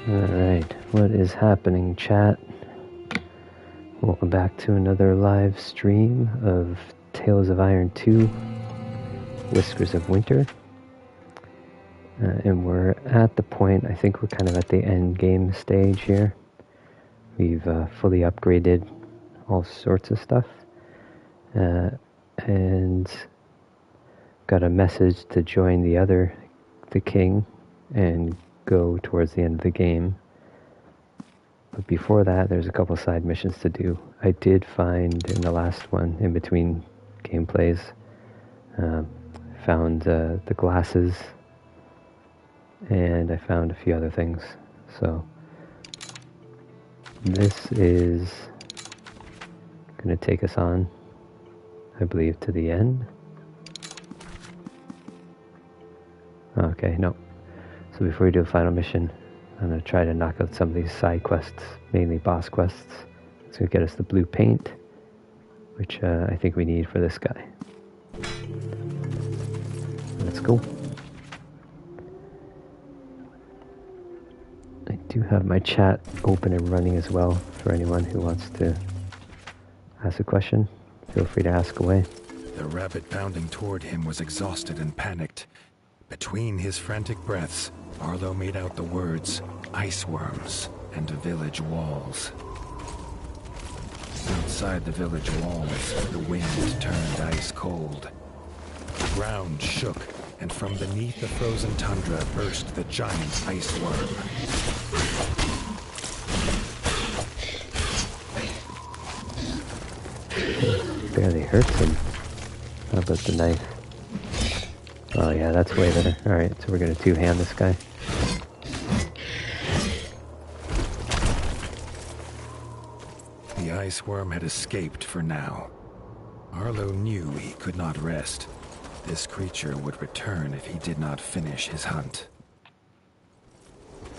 Alright, what is happening, chat? Welcome back to another live stream of Tales of Iron 2, Whiskers of Winter. And we're at the point, I think we're kind of at the end game stage here. We've fully upgraded all sorts of stuff. And got a message to join the king, and go towards the end of the game. But before that, there's a couple side missions to do. I did find in the last one, in between gameplays, found the glasses, and I found a few other things. So this is going to take us on, I believe, to the end. Okay, no. So before we do a final mission, I'm going to try to knock out some of these side quests, mainly boss quests. It's going to get us the blue paint, which I think we need for this guy. Let's go. I do have my chat open and running as well for anyone who wants to ask a question. Feel free to ask away. The rabbit bounding toward him was exhausted and panicked. Between his frantic breaths, Arlo made out the words, ice worms and village walls. Outside the village walls, the wind turned ice cold. The ground shook, and from beneath the frozen tundra burst the giant ice worm. Barely hurts him. How about the knife? Oh yeah, that's way better. Alright, so we're gonna two-hand this guy. The ice worm had escaped for now. Arlo knew he could not rest. This creature would return if he did not finish his hunt.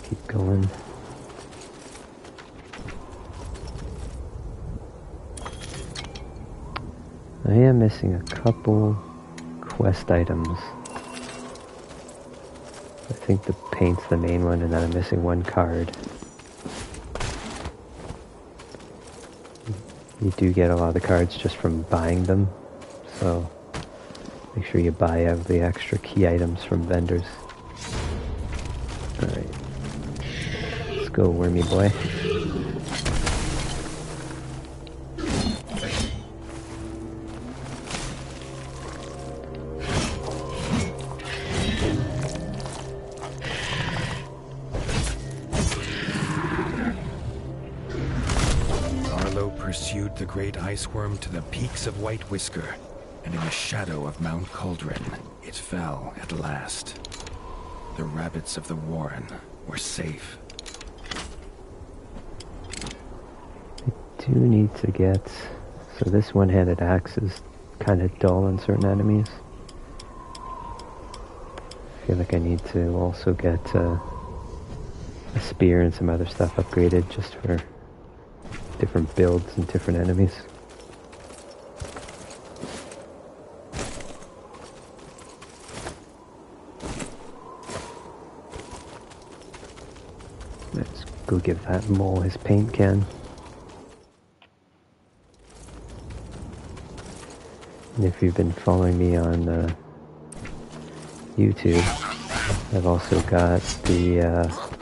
Keep going. I am missing a couple quest items. I think the paint's the main one, and then I'm missing one card. You do get a lot of the cards just from buying them, so make sure you buy out the extra key items from vendors. Alright. Let's go, wormy boy. Pursued the great ice worm to the peaks of White Whisker, and in the shadow of Mount Cauldron, it fell at last. The rabbits of the Warren were safe. I do need to get... So this one-handed axe is kind of dull on certain enemies. I feel like I need to also get a spear and some other stuff upgraded just for different builds and different enemies. Let's go give that mole his paint can. And if you've been following me on YouTube, I've also got the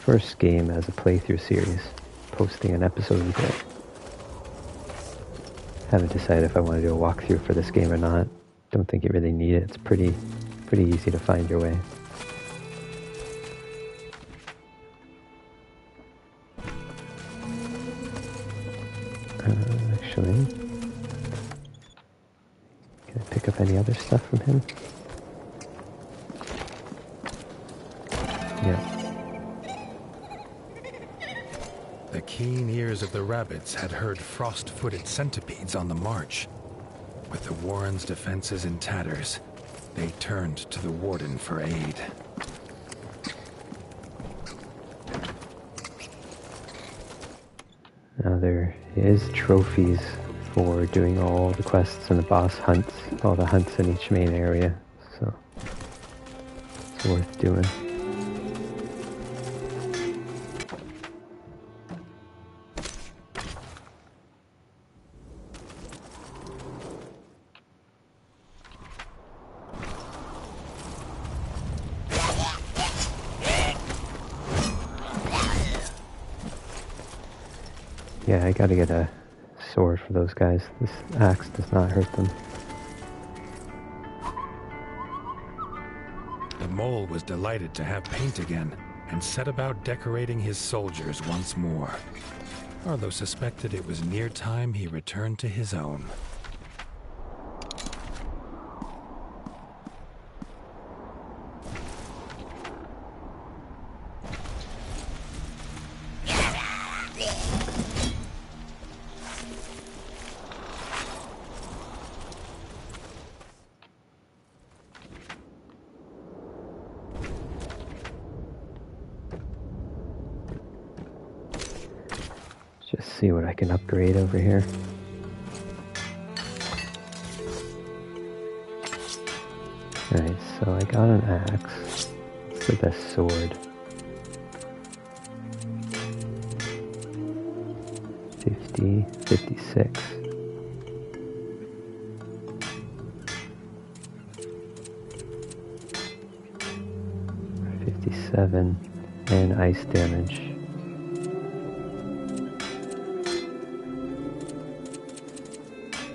first game as a playthrough series, posting an episode a day. Haven't decided if I want to do a walkthrough for this game or not. Don't think you really need it. It's pretty easy to find your way. Actually, can I pick up any other stuff from him? Yeah. The keen ears of the rabbits had heard frost-footed centipedes on the march. With the Warren's defenses in tatters, they turned to the warden for aid. Now there is trophies for doing all the quests and the boss hunts, all the hunts in each main area. So worth doing. Yeah, I gotta get a sword for those guys. This axe does not hurt them. The mole was delighted to have paint again, and set about decorating his soldiers once more. Arlo suspected it was near time he returned to his own. Just see what I can upgrade over here. Alright, so I got an axe. It's the best sword. 50, 56. And ice damage.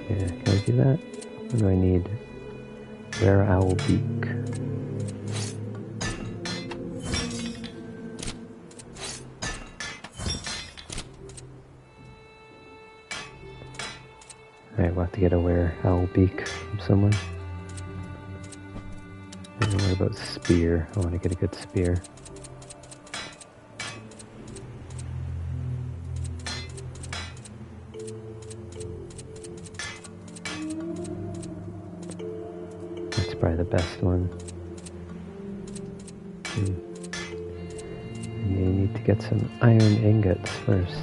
Yeah, can I do that? What do I need? Rare owl beak. Alright, we'll have to get a rare owl beak from someone. And what about spear? I want to get a good spear. That's probably the best one. And you need to get some iron ingots first.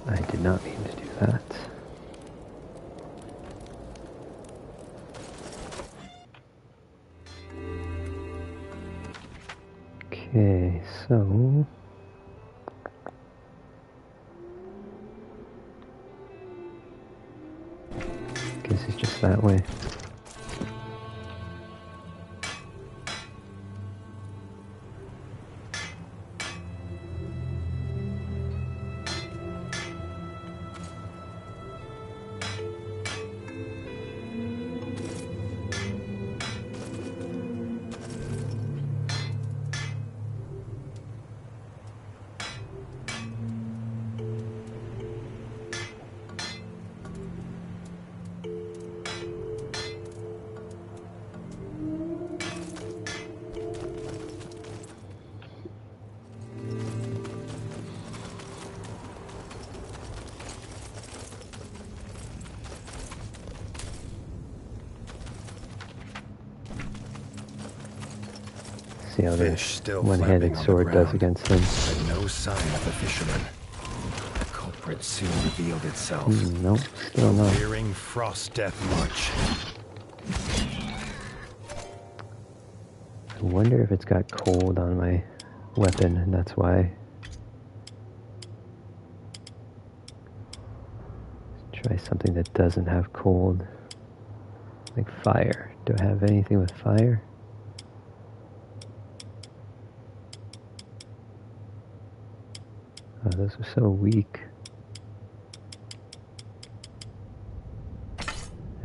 I did not mean to do that. Okay, so guess it's just that way. See how the one-handed sword does against them. But no sign of the fisherman. The culprit soon revealed itself. Nope, still not. The rearing frost death march. I wonder if it's got cold on my weapon, and that's why. Let's try something that doesn't have cold. Like fire. Do I have anything with fire? Oh, those are so weak.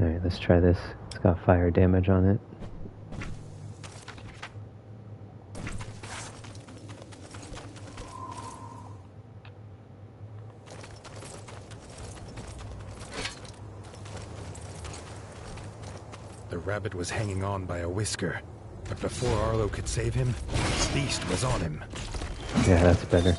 Alright, let's try this. It's got fire damage on it. The rabbit was hanging on by a whisker, but before Arlo could save him, the beast was on him. Yeah, that's better.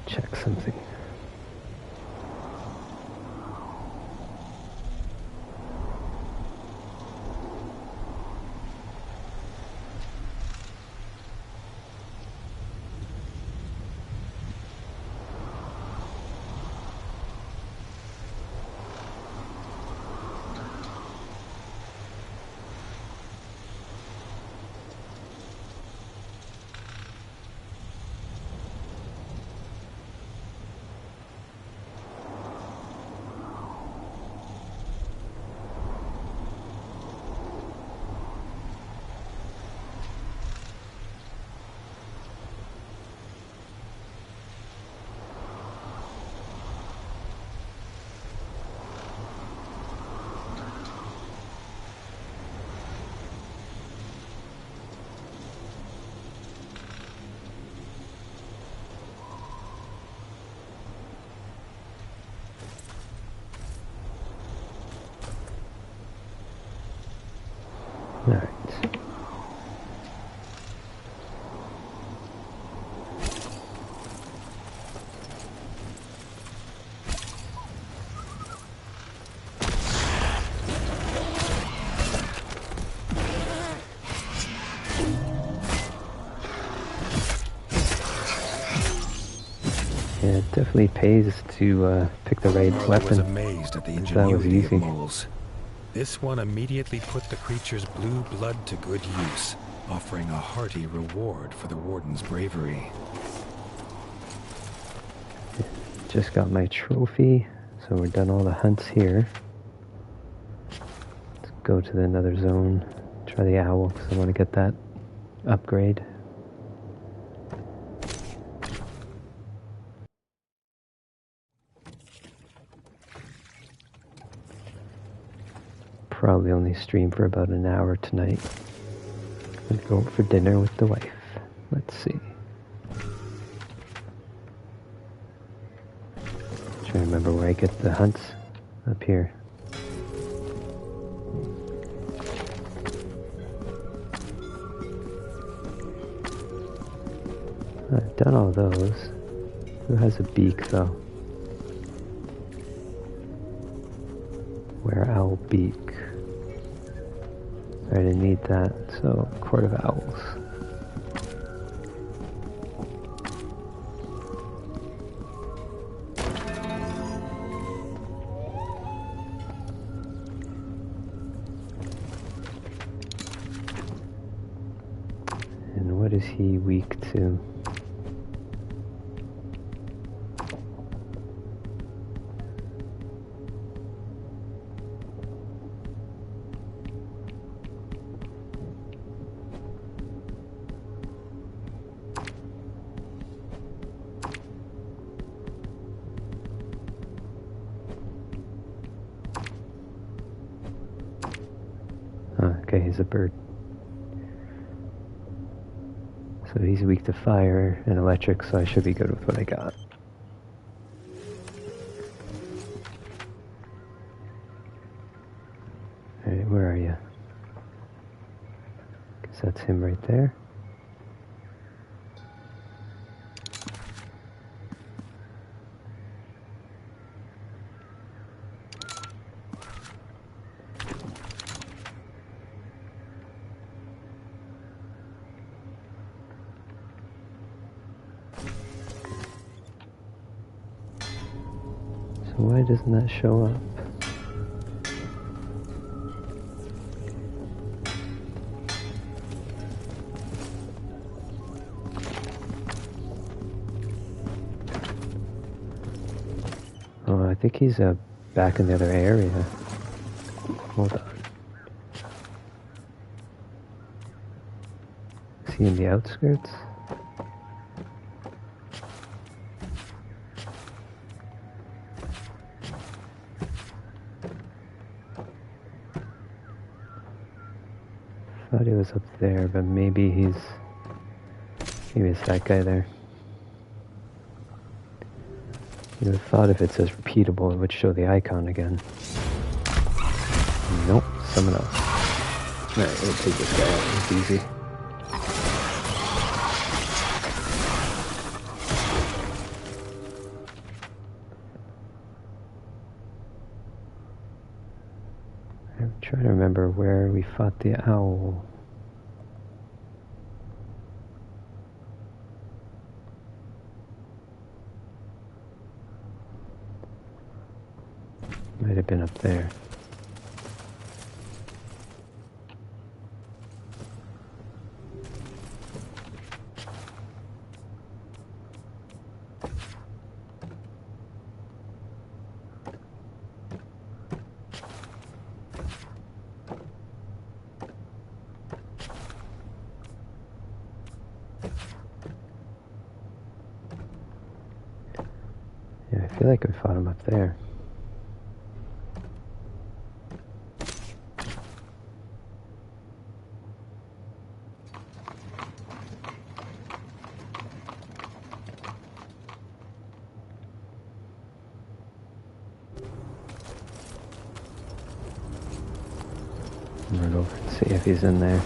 check something. Alright. Yeah, it definitely pays to pick the right Arlo weapon. was amazed at the That was ingenuity of easy. moles. This one immediately put the creature's blue blood to good use, offering a hearty reward for the warden's bravery. Just got my trophy, so we're done all the hunts here. Let's go to another zone, try the owl, because I want to get that upgrade. Probably only stream for about an hour tonight. I'm gonna go out for dinner with the wife. Let's see. Trying to remember where I get the hunts. Up here. I've done all those. Who has a beak though? Where owl beak? I didn't need that, so Court of Owls. And what is he weak to? Okay, he's a bird. So he's weak to fire and electric, so I should be good with what I got. Alright, where are you? Guess that's him right there. So why doesn't that show up? Oh, I think he's back in the other area. Hold on. Is he in the outskirts? Thought he was up there, but maybe it's that guy there. You would have thought if it says repeatable, it would show the icon again. Nope, someone else. Alright, we'll take this guy out. It's easy. fought the owl. Might have been up there. Yeah, I feel like we fought him up there. Run over and see if he's in there.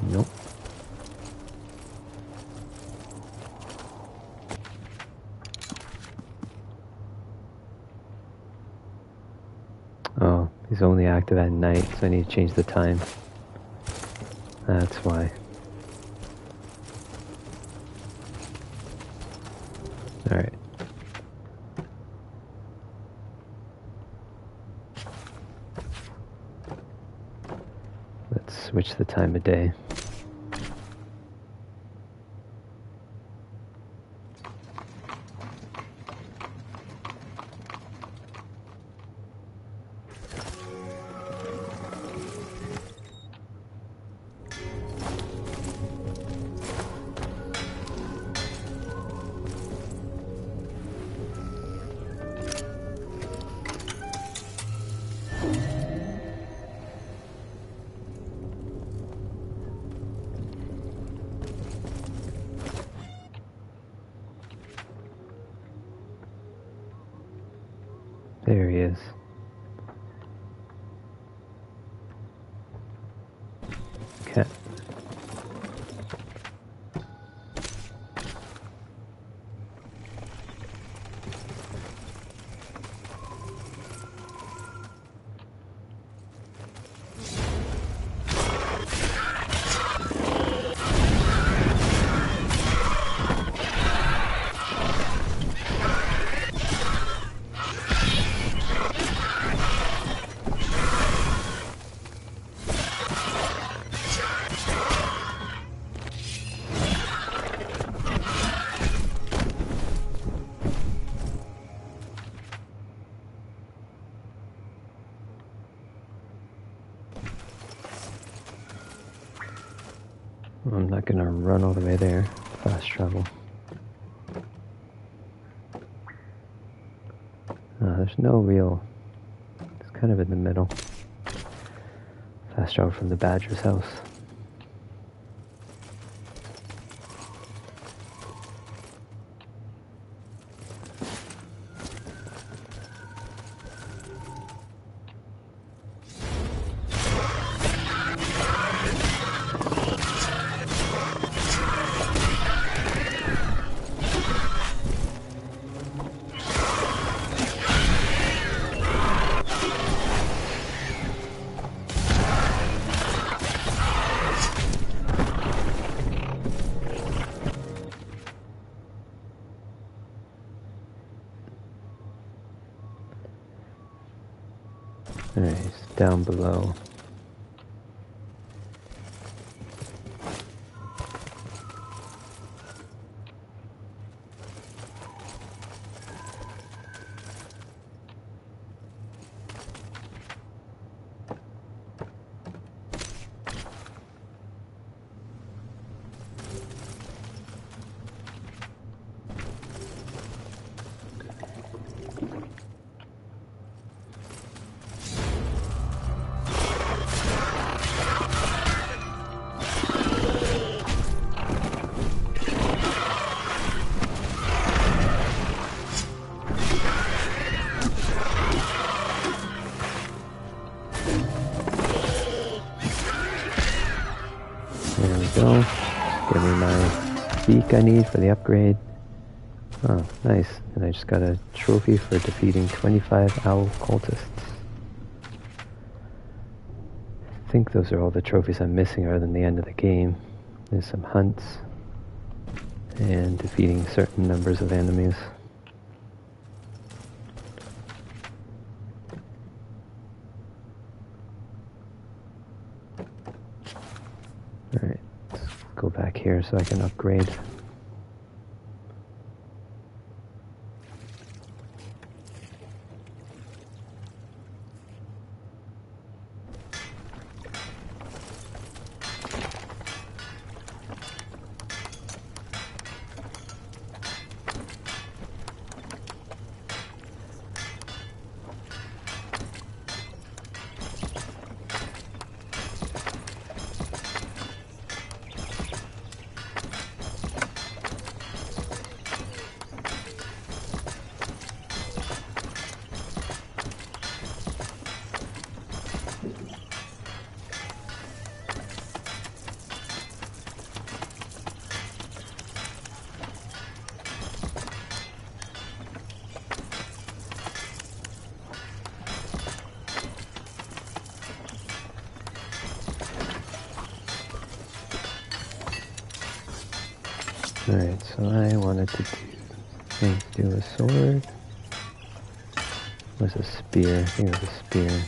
Nope. Oh, he's only active at night, so I need to change the time. That's why. Alright. Let's switch the time of day. There he is. Cat. I'm not gonna run all the way there. Fast travel. There's no real... It's kind of in the middle. Fast travel from the Badger's house. Alright, he's down below. beak I need for the upgrade. Oh, nice. And I just got a trophy for defeating 25 owl cultists. I think those are all the trophies I'm missing other than the end of the game. There's some hunts and defeating certain numbers of enemies. Alright, let's go back here so I can upgrade. Alright, so I wanted to do a sword. It was a spear. I think it was a spear.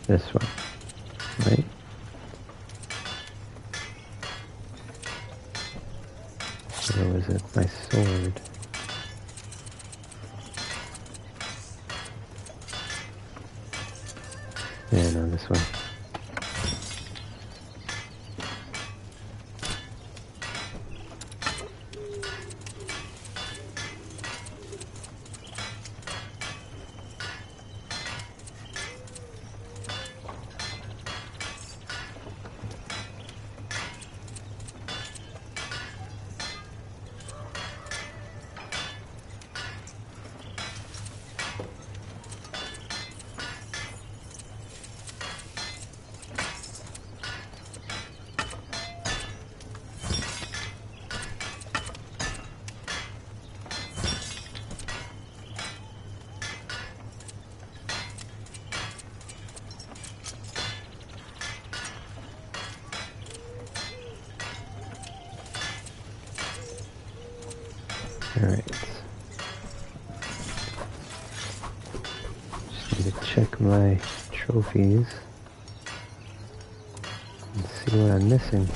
This one, right? Or was it my sword? Yeah, no, this one. Alright. Just need to check my trophies and see what I'm missing.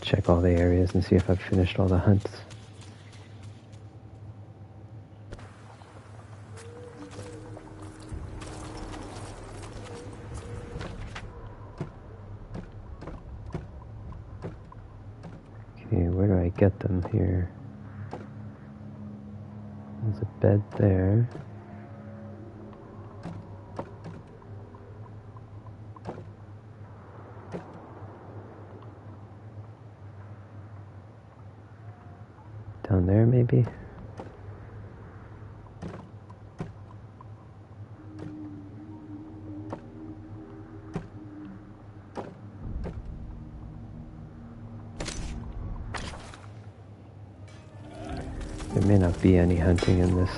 Check all the areas and see if I've finished all the hunts. Okay, where do I get them here? There's a bed there. Down there, maybe? There may not be any hunting in this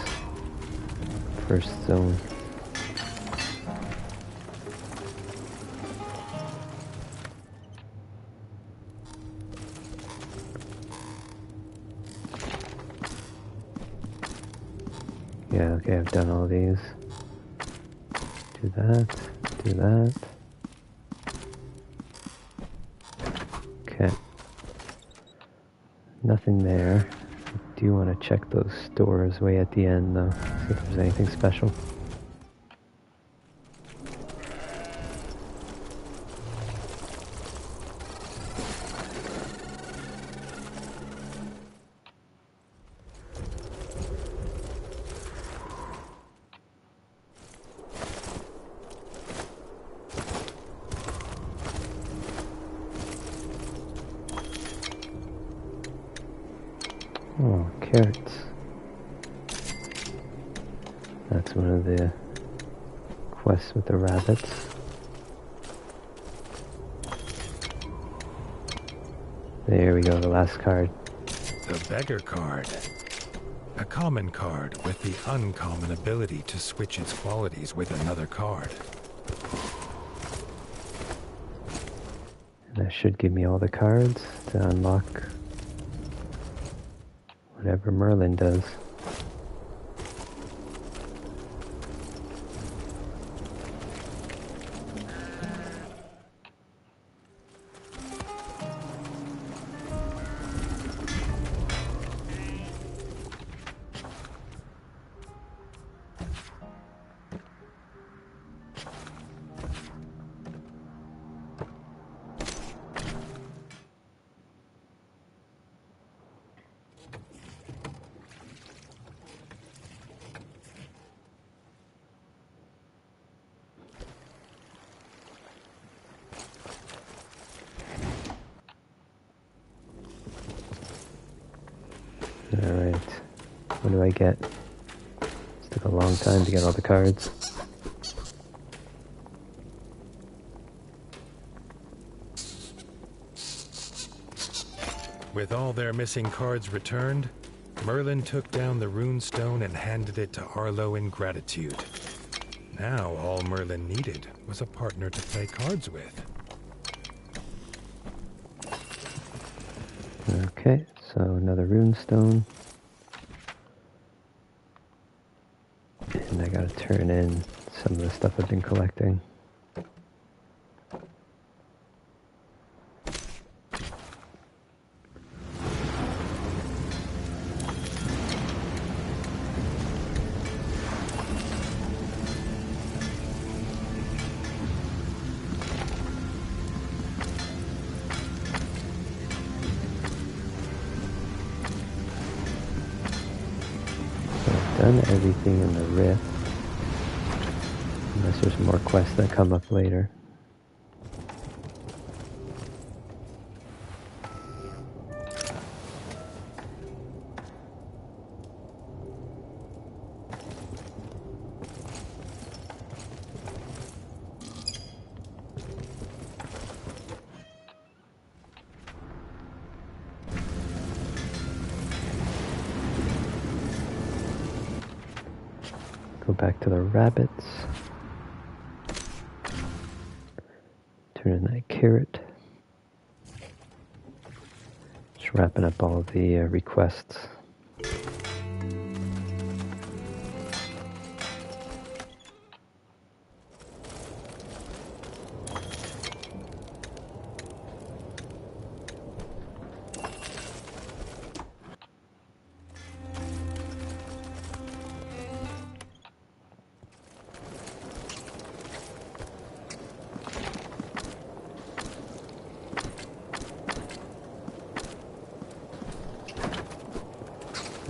first zone. Yeah, okay, I've done all these. Do that, do that. Okay. Nothing there. I do want to check those stores way at the end though, see if there's anything special. Oh, carrots. That's one of the quests with the rabbits. There we go, the last card. The beggar card. A common card with the uncommon ability to switch its qualities with another card. And that should give me all the cards to unlock whatever Merlin does. Alright, what do I get? This took a long time to get all the cards. With all their missing cards returned, Merlin took down the rune stone and handed it to Arlo in gratitude. Now all Merlin needed was a partner to play cards with. Okay, so another rune stone. And I gotta turn in some of the stuff I've been collecting. Done everything in the rift, unless there's more quests that come up later. Go back to the rabbits. Turn in that carrot. Just wrapping up all the requests.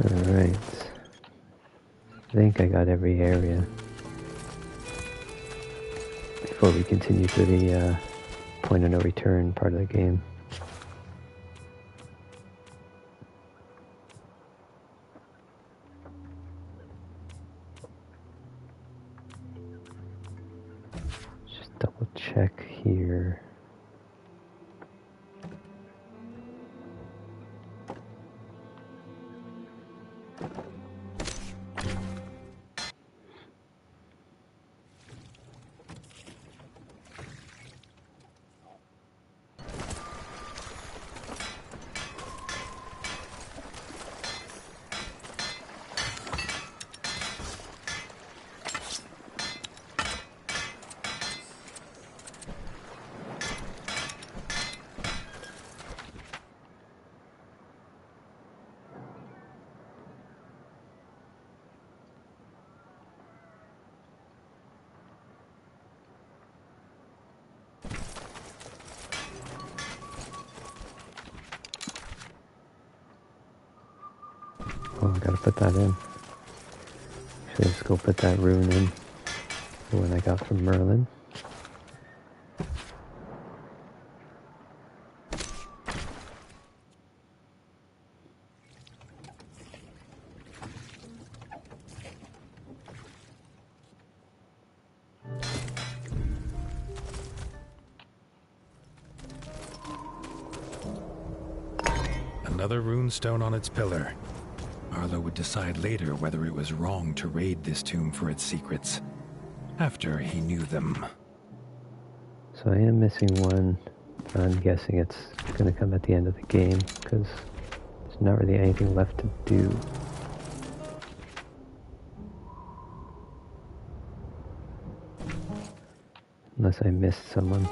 Alright. I think I got every area. Before we continue to the point of no return part of the game. Just double check here. Oh, I gotta put that in. Actually, let's go put that rune in. The one I got from Merlin. another runestone on its pillar. Arlo would decide later whether it was wrong to raid this tomb for its secrets, after he knew them. So I am missing one. I'm guessing it's going to come at the end of the game, because there's not really anything left to do. Unless I missed someone.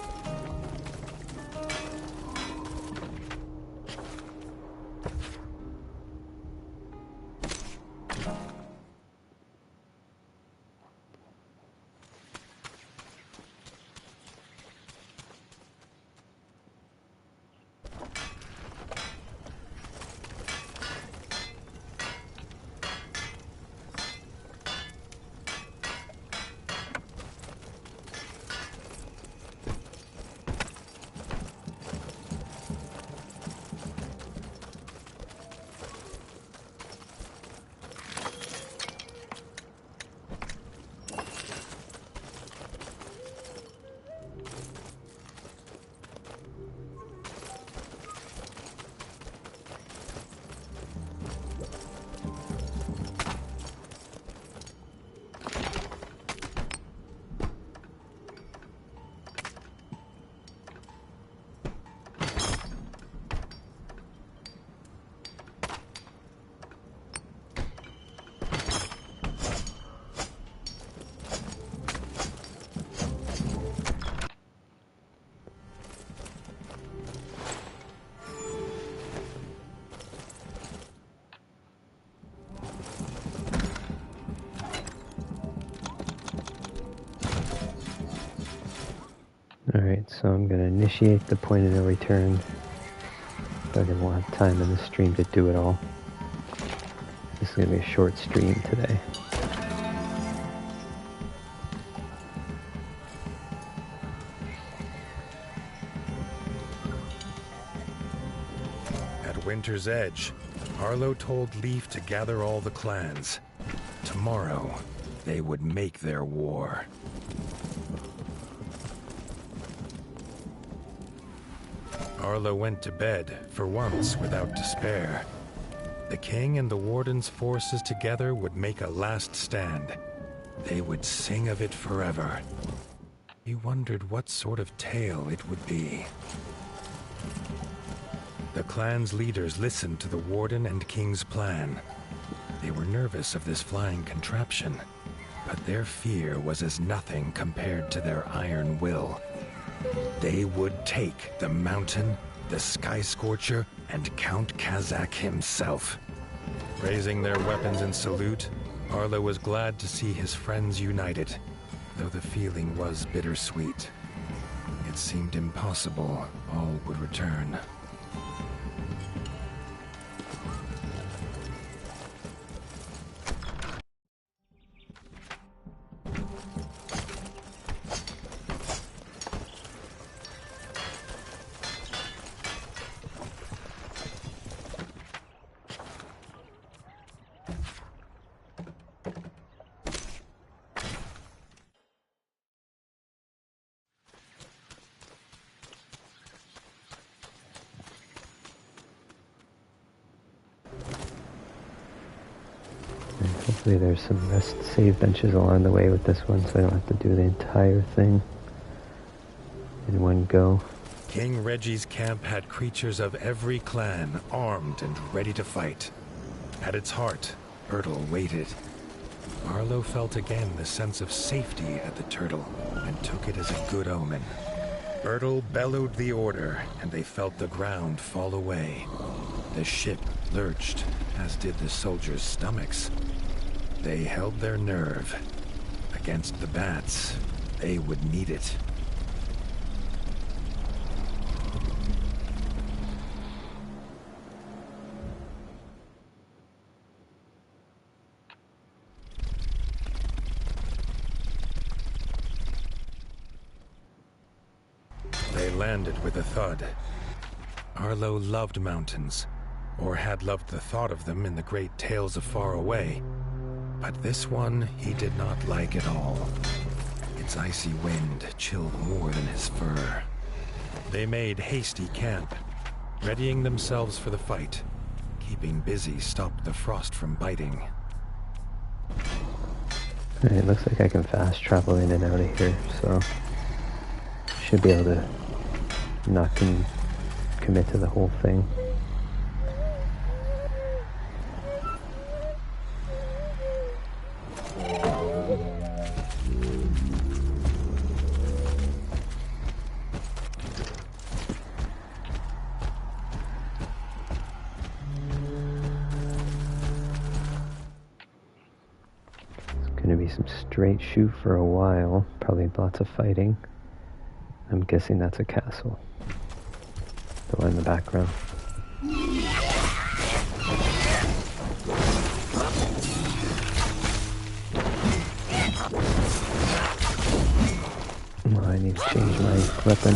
Alright, so I'm going to initiate the point of no return. But I won't have time in the stream to do it all. This is going to be a short stream today. At Winter's Edge, Arlo told Leaf to gather all the clans. Tomorrow, they would make their war. Arlo went to bed, for once without despair. The king and the warden's forces together would make a last stand. They would sing of it forever. He wondered what sort of tale it would be. The clan's leaders listened to the warden and king's plan. They were nervous of this flying contraption, but their fear was as nothing compared to their iron will. They would take the mountain, the Sky Scorcher, and Count Kazakh himself. Raising their weapons in salute, Arlo was glad to see his friends united, though the feeling was bittersweet. It seemed impossible all would return. Hopefully there's some rest save benches along the way with this one, so I don't have to do the entire thing in one go. King Reggie's camp had creatures of every clan, armed and ready to fight. At its heart, Ertl waited. Arlo felt again the sense of safety at the turtle, and took it as a good omen. Ertl bellowed the order, and they felt the ground fall away. The ship lurched, as did the soldiers' stomachs. They held their nerve. Against the bats, they would need it. They landed with a thud. Arlo loved mountains, or had loved the thought of them in the great tales of far away. But this one he did not like at all. Its icy wind chilled more than his fur. They made hasty camp, readying themselves for the fight. keeping busy stopped the frost from biting. It looks like I can fast travel in and out of here, so should be able to not commit to the whole thing. Gonna be some straight shoot for a while, probably lots of fighting. I'm guessing that's a castle. The one in the background. Oh, I need to change my weapon.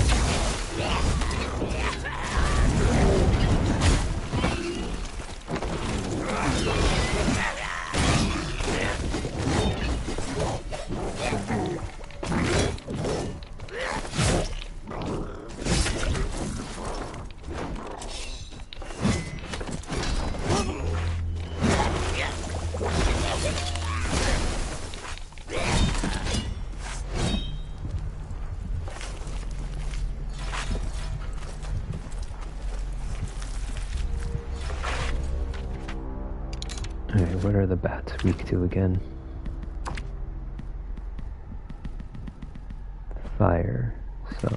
Alright, what are the bats weak to again? Fire, so...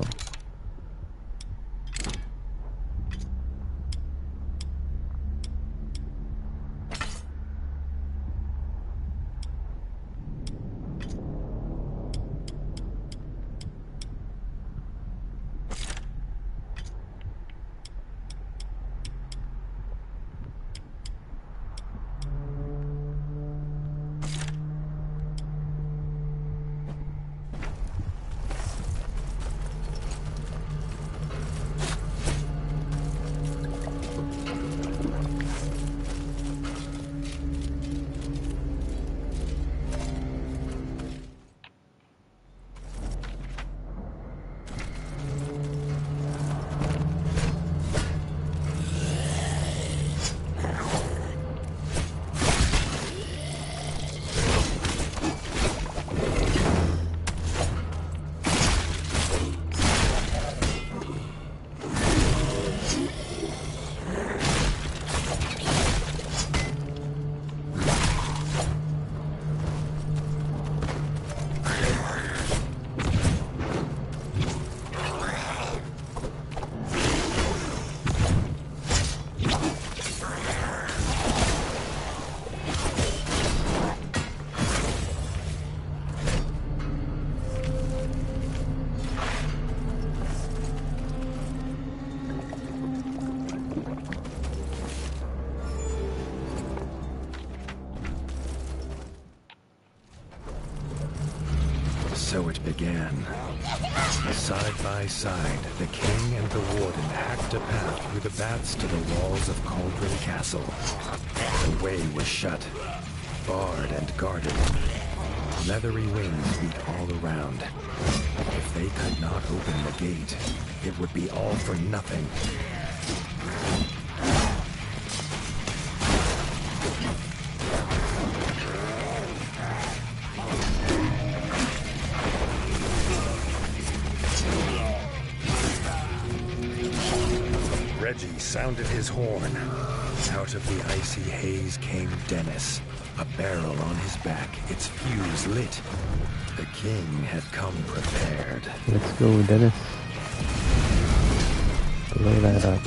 So it began. Side by side, the king and the warden hacked a path through the bats to the walls of Cauldron Castle. The way was shut, barred and guarded. Leathery wings beat all around. If they could not open the gate, it would be all for nothing. Reggie sounded his horn. Out of the icy haze came Dennis, a barrel on his back, its fuse lit. The king had come prepared. Let's go, Dennis. Blow that up.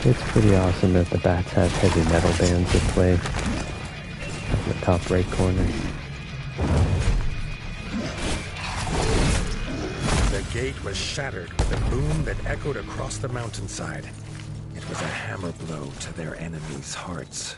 It's pretty awesome that the bats have heavy metal bands that play in the top right corner. The gate was shattered with a boom that echoed across the mountainside. It was a hammer blow to their enemies' hearts.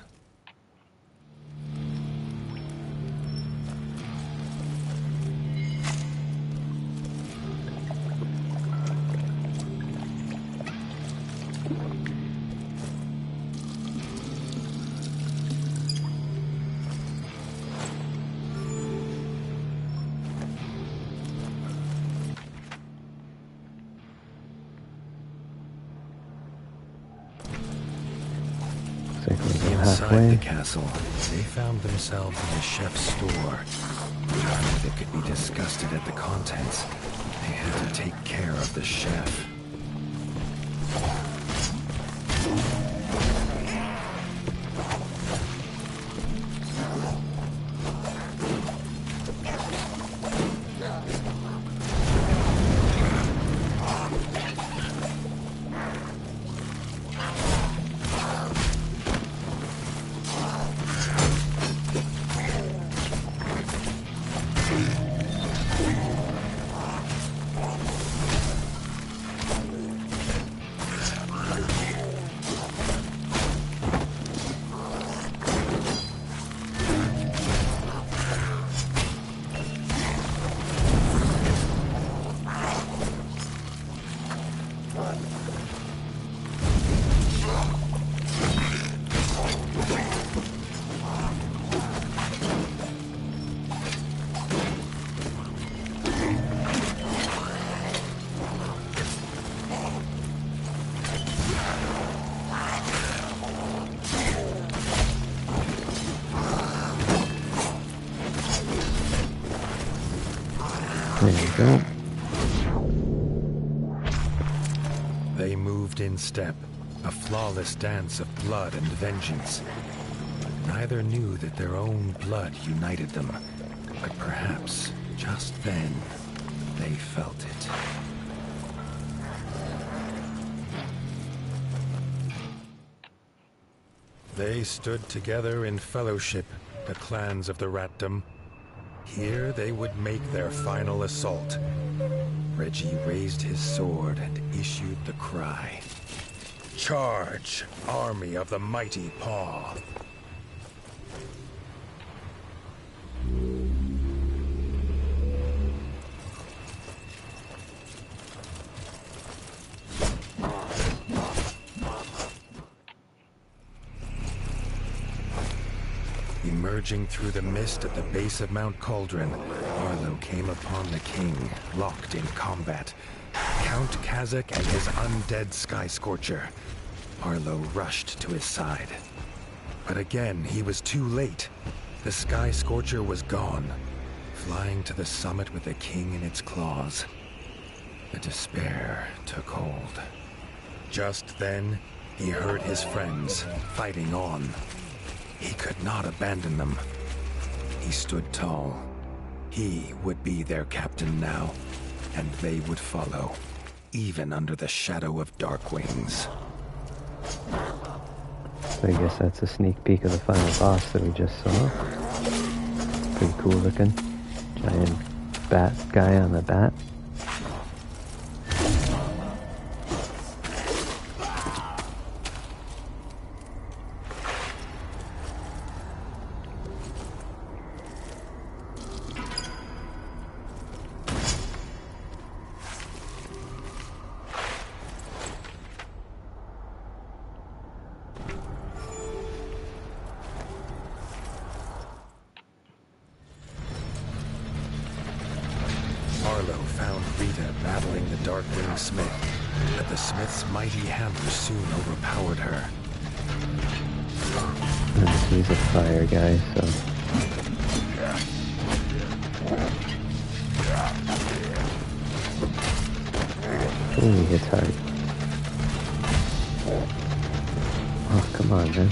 Looks like we're about Inside halfway. the castle, they found themselves in the chef's store. Before they could be disgusted at the contents, they had to take care of the chef. There you go. They moved in step, a flawless dance of blood and vengeance. Neither knew that their own blood united them, but perhaps, just then, they felt it. They stood together in fellowship, the clans of the Ratdom. Here they would make their final assault. Reggie raised his sword and issued the cry. Charge, army of the mighty paw! Emerging through the mist at the base of Mount Cauldron, Arlo came upon the king, locked in combat. Count Kazakh and his undead Sky Scorcher. Arlo rushed to his side. But again, he was too late. The Sky Scorcher was gone, flying to the summit with the king in its claws. The despair took hold. Just then, he heard his friends fighting on. He could not abandon them. He stood tall. He would be their captain now, and they would follow, even under the shadow of Dark Wings. So I guess that's a sneak peek of the final boss that we just saw. Pretty cool looking. Giant bat guy on the bat. Arlo found Rita battling the Darkwing Smith, but the Smith's mighty hammer soon overpowered her. And he's a fire guy, so... Ooh, he hits hard. Oh, come on, man.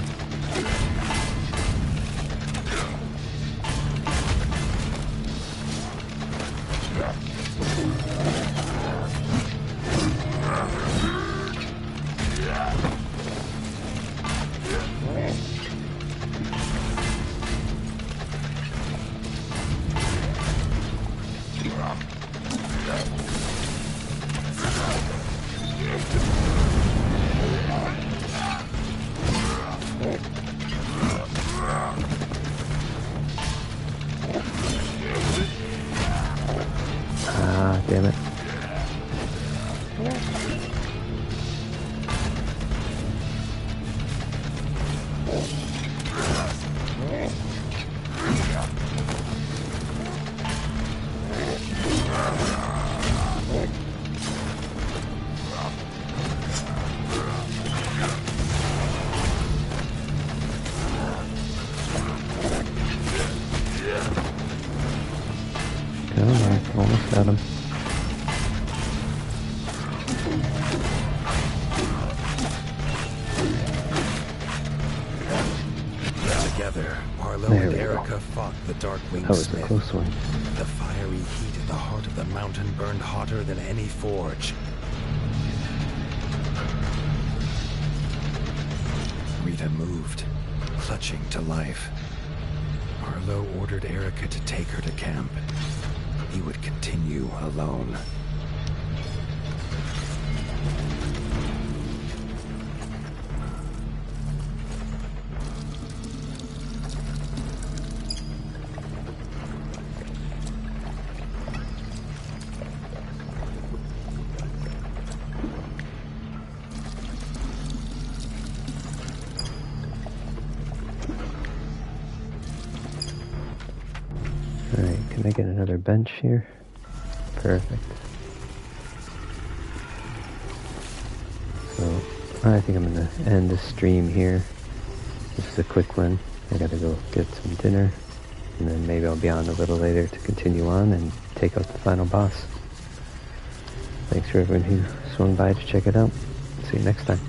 Arlo There and we go. Erica fought the Darkwing That was a Smith. close one. The fiery heat at the heart of the mountain burned hotter than any forge. Rita moved, clutching to life. Arlo ordered Erica to take her to camp. He would continue alone. Alright, can I get another bench here? Perfect. So, I think I'm going to end the stream here. This is a quick one. I gotta go get some dinner, and then maybe I'll be on a little later to continue on and take out the final boss. Thanks for everyone who swung by to check it out. See you next time.